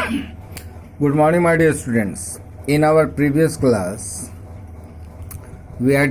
Good morning, my dear students. In our previous class, we were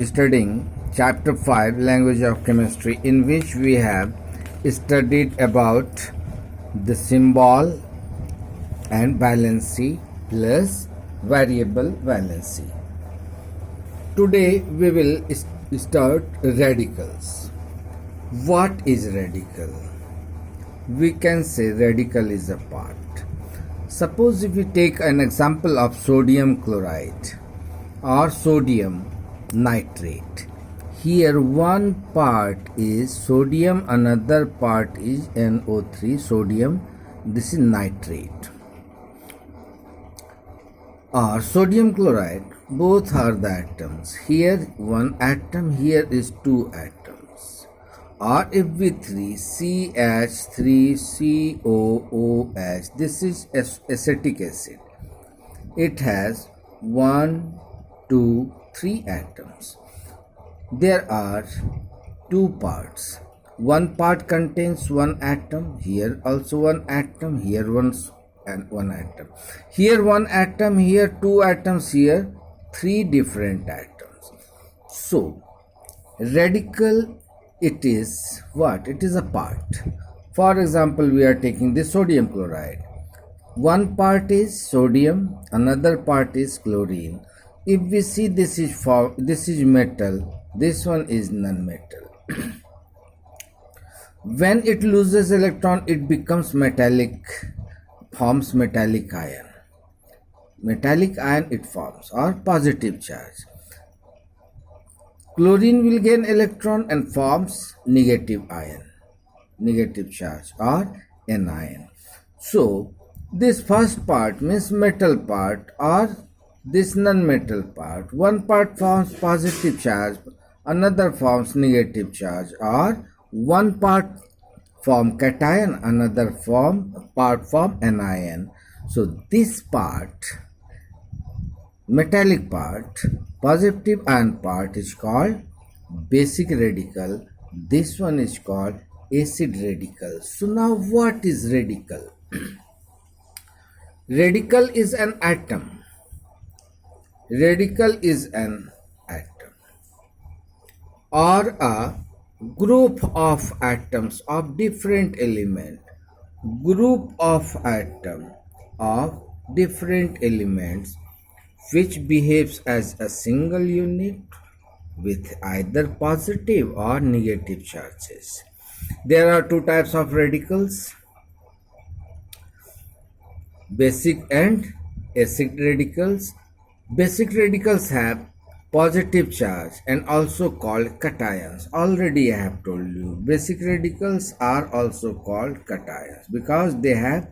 studying chapter 5, Language of Chemistry, in which we have studied about the symbol and valency plus variable valency. Today we will start radicals. What is radical? We can say radical is a part. Suppose if we take an example of sodium chloride or sodium nitrate. Here one part is sodium, another part is NO3, sodium, this is nitrate. Or sodium chloride, both are the atoms. Here one atom, here is two atoms. Or if we CH3COOH, this is acetic acid. It has 1, 2, 3 atoms. There are two parts. One part contains one atom, here also one atom, here one atom. Here one atom, here two atoms, here three different atoms. So, radical, it is what? It is a part. For example, we are taking the sodium chloride. One part is sodium, another part is chlorine. If we see this is metal, this one is non-metal. When it loses electron, it becomes metallic, forms metallic ion. Metallic ion it forms, or positive charge. Chlorine will gain electron and forms negative ion, negative charge, or anion. So, this first part means metal part, or this non-metal part. One part forms positive charge, another forms negative charge, or one part form cation, another part form anion. So, this part, metallic part, positive ion part, is called basic radical. This one is called acid radical. So now what is radical? Radical is an atom. Radical is an atom or a group of atoms of different element. Group of atom of different elements which behaves as a single unit with either positive or negative charges. There are two types of radicals, basic and acid radicals. Basic radicals have positive charge and also called cations. Already I have told you, basic radicals are also called cations because they have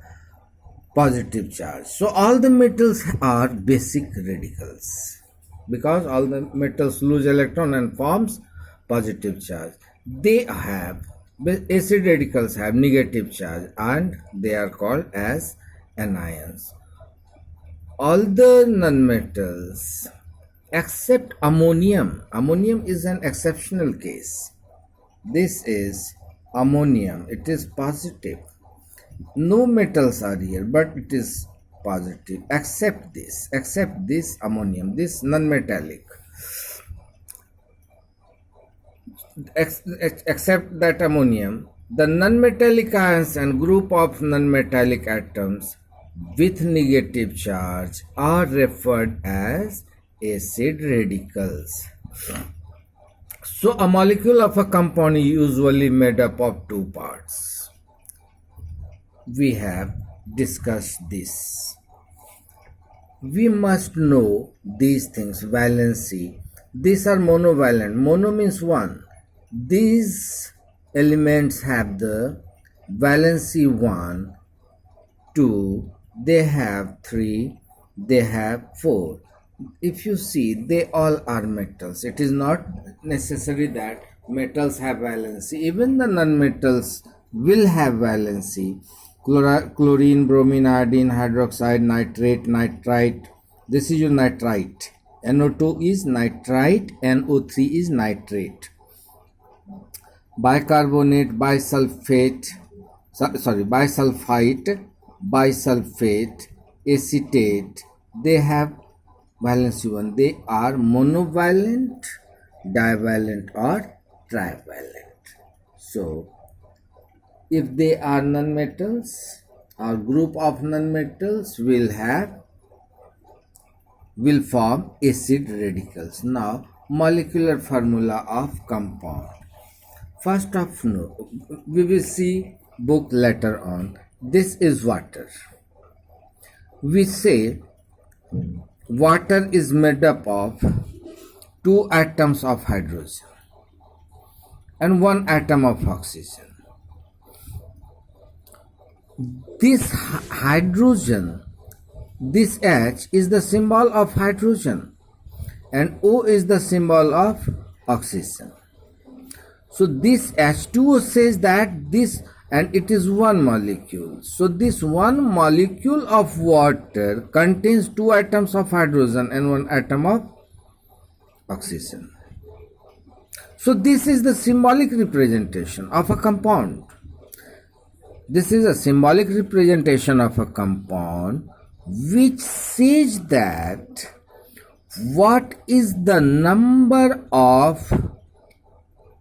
positive charge. So all the metals are basic radicals because all the metals lose electron and forms positive charge. They have, acid radicals have negative charge and they are called as anions. All the nonmetals except ammonium. Ammonium is an exceptional case. This is ammonium. It is positive. No metals are here, but it is positive except this ammonium, this non-metallic. Except that ammonium, the non-metallic ions and group of non-metallic atoms with negative charge are referred as acid radicals. So a molecule of a compound is usually made up of two parts. We have discussed this. We must know these things. Valency. These are monovalent. Mono means one. These elements have the valency 1, 2, they have 3, they have 4. If you see, they all are metals. It is not necessary that metals have valency. Even the non-metals will have valency. Chlorine, bromine, iodine, hydroxide, nitrate, nitrite. This is your nitrite. NO2 is nitrite, NO3 is nitrate. Bicarbonate, bisulfate, bisulfite, bisulfate, acetate, they have valency 1. They are monovalent, divalent or trivalent. So if they are nonmetals, our group of nonmetals will form acid radicals. Now molecular formula of compound. First of all, we will see book later on. This is water. We say water is made up of 2 atoms of hydrogen and 1 atom of oxygen. This hydrogen, this H is the symbol of hydrogen and O is the symbol of oxygen. So this H2O says that this, and it is one molecule. So this one molecule of water contains 2 atoms of hydrogen and 1 atom of oxygen. So this is the symbolic representation of a compound. This is a symbolic representation of a compound which says that what is the number of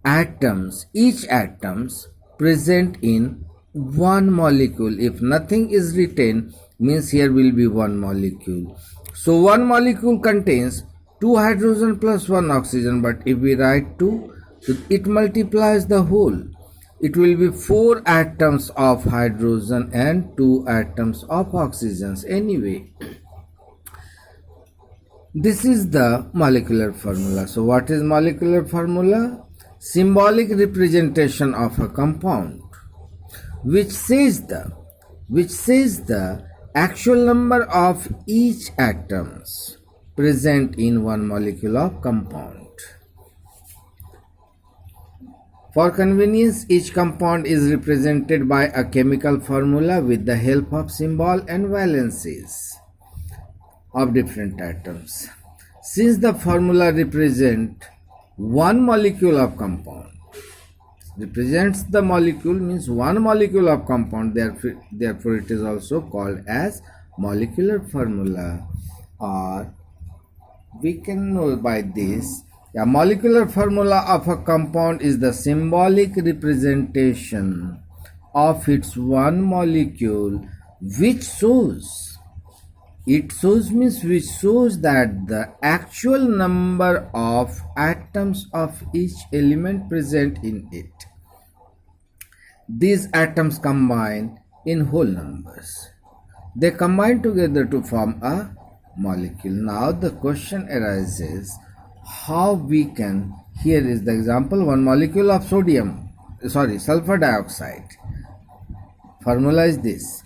atoms, each atoms present in one molecule. If nothing is written, means here will be one molecule. So one molecule contains 2 hydrogen plus 1 oxygen, but if we write 2, so it multiplies the whole. It will be 4 atoms of hydrogen and 2 atoms of oxygen. Anyway, this is the molecular formula. So what is molecular formula? Symbolic representation of a compound which says the actual number of each atoms present in one molecule of compound. For convenience, each compound is represented by a chemical formula with the help of symbol and valencies of different atoms. Since the formula represents one molecule of compound, represents the molecule means one molecule of compound, therefore it is also called as molecular formula, or we can know by this. A molecular formula of a compound is the symbolic representation of its one molecule which shows that the actual number of atoms of each element present in it. These atoms combine in whole numbers. They combine together to form a molecule. Now the question arises, how we can, here is the example, one molecule of sulfur dioxide. Formula is this.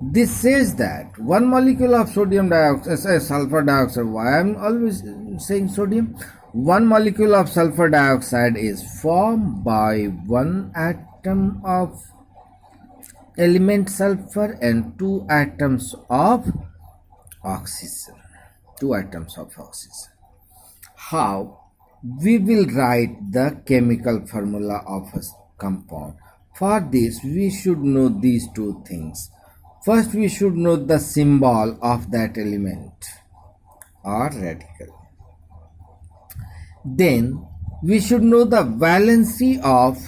This says that one molecule of sulfur dioxide, why I am always saying sodium? One molecule of sulfur dioxide is formed by 1 atom of element sulfur and 2 atoms of oxygen. 2 atoms of oxygen. How we will write the chemical formula of a compound? For this, we should know these 2 things. First, we should know the symbol of that element or radical. Then, we should know the valency of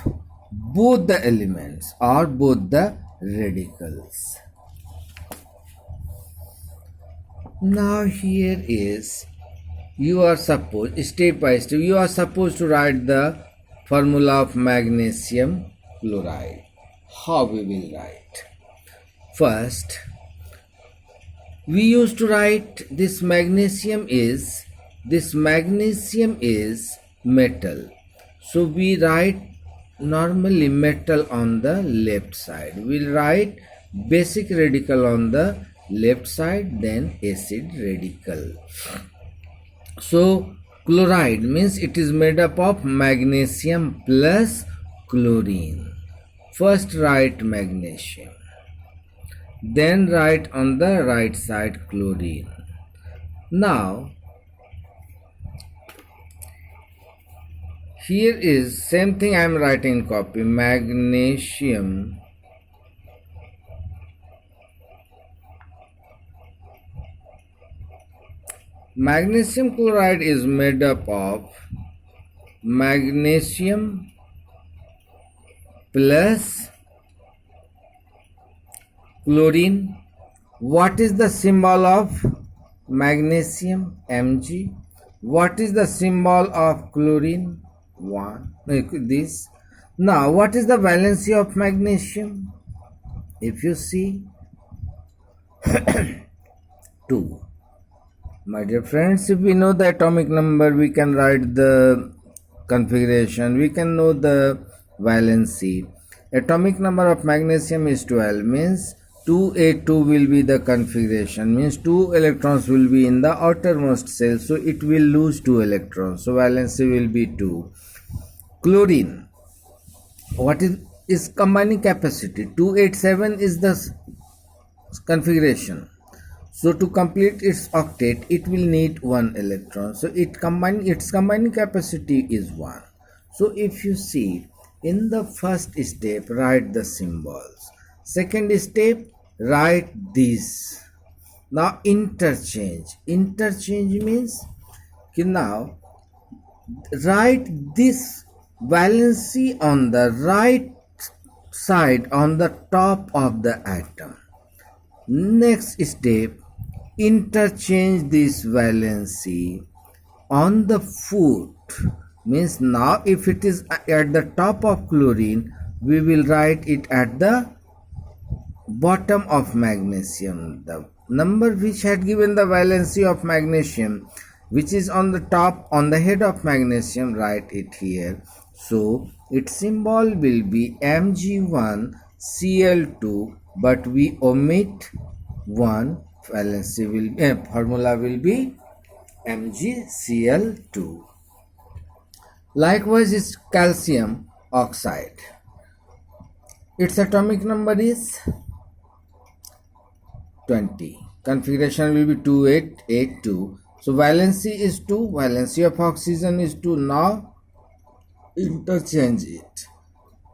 both the elements or both the radicals. Now, here is, you are supposed, step by step, you are supposed to write the formula of magnesium chloride. How we will write? First, we used to write this magnesium is metal. So we write normally metal on the left side. We'll write basic radical on the left side, then acid radical. So chloride means it is made up of magnesium plus chlorine. First write magnesium, then write on the right side chlorine. Now here is same thing I am writing in copy, magnesium Magnesium chloride is made up of magnesium plus chlorine. What is the symbol of magnesium? Mg. What is the symbol of chlorine? 1. This. Now, what is the valency of magnesium? If you see, 2. My dear friends, if we know the atomic number, we can write the configuration, we can know the valency. Atomic number of magnesium is 12, means 2A2 will be the configuration, means 2 electrons will be in the outermost cell, so it will lose 2 electrons, so valency will be 2. Chlorine, what is combining capacity? 287 is the configuration. So to complete its octet, it will need 1 electron. So its combining capacity is 1. So if you see, in the first step, write the symbols. Second step, write this. Now interchange. Interchange means now write this valency on the right side on the top of the atom. Next step, interchange this valency on the foot, means now if it is at the top of chlorine, we will write it at the bottom of magnesium. The number which had given the valency of magnesium, which is on the top, on the head of magnesium, write it here. So its symbol will be Mg1Cl2, but we omit 1. Valency will formula will be MgCl2. Likewise is calcium oxide. Its atomic number is 20. Configuration will be 2882. So valency is 2. Valency of oxygen is 2. Now interchange it.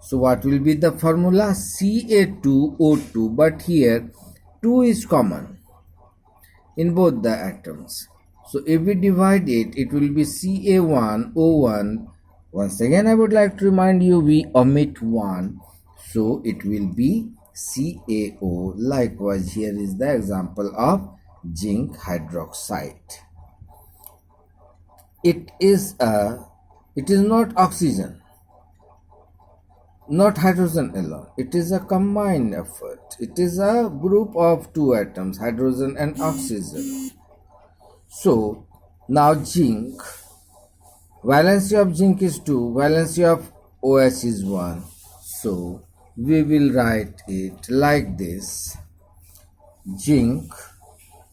So what will be the formula? Ca2O2, but here 2 is common in both the atoms. So if we divide it, it will be Ca1O1. Once again, I would like to remind you, we omit 1. So it will be CaO. Likewise, here is the example of zinc hydroxide. It is not oxygen, not hydrogen alone. It is a combined effort. It is a group of 2 atoms, hydrogen and oxygen. So now zinc, valency of zinc is 2, valency of OH is 1. So we will write it like this. Zinc,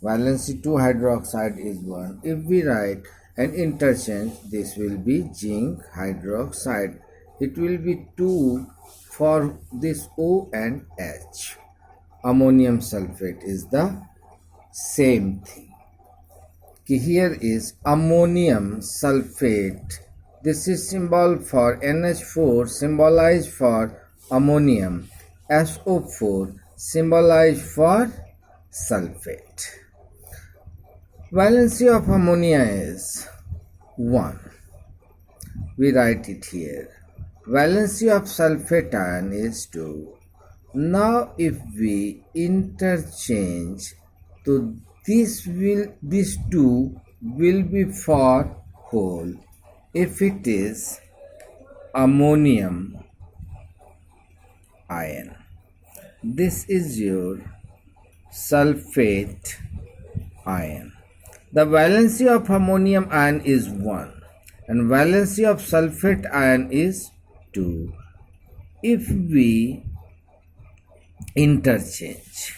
valency 2, hydroxide is 1. If we write and interchange, this will be zinc hydroxide. It will be 2 for this O and H. Ammonium sulfate is the same thing. Here is ammonium sulfate. This is symbol for NH4, symbolized for ammonium. SO4, symbolized for sulfate. Valency of ammonia is 1. We write it here. Valency of sulfate ion is 2. Now if we interchange, to these 2 will be for whole. If it is ammonium ion, this is your sulfate ion. The valency of ammonium ion is 1 and valency of sulfate ion is 2. If we interchange,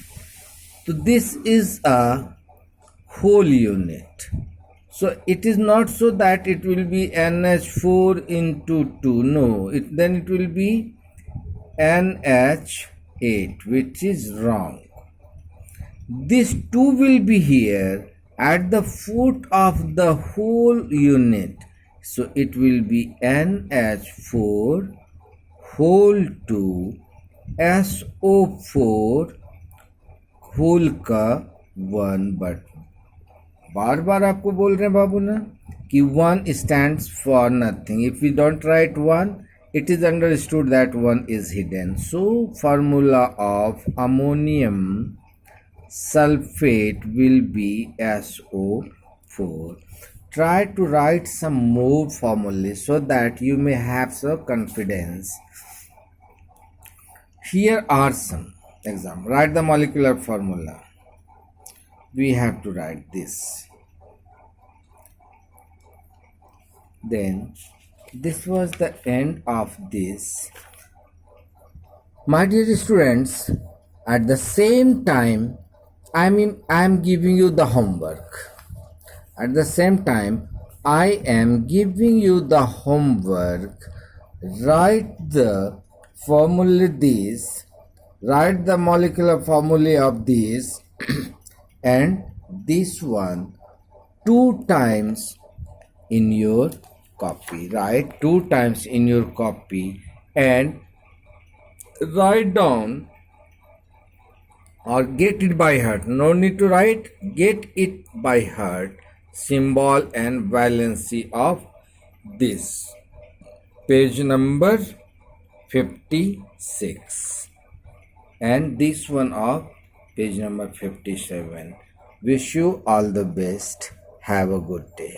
so this is a whole unit. So it is not so that it will be NH4 into 2. No, then it will be NH8, which is wrong. This 2 will be here at the foot of the whole unit. So it will be NH4 whole 2 SO4 whole का 1, बार बार आपको बोल रहे हैं बाबू ना कि 1 stands for nothing. If we don't write 1, it is understood that 1 is hidden. So formula of ammonium sulfate will be SO4. Try to write some more formulae so that you may have some confidence. Here are some examples. Write the molecular formula. We have to write this. Then this was the end of this. My dear students, at the same time, I am giving you the homework. At the same time, I am giving you the homework. Write the formula this. Write the molecular formulae of this and this one 2 times in your copy. Write 2 times in your copy and write down or get it by heart. No need to write, get it by heart. Symbol and valency of this. Page number 56 and this one of page number 57. Wish you all the best. Have a good day.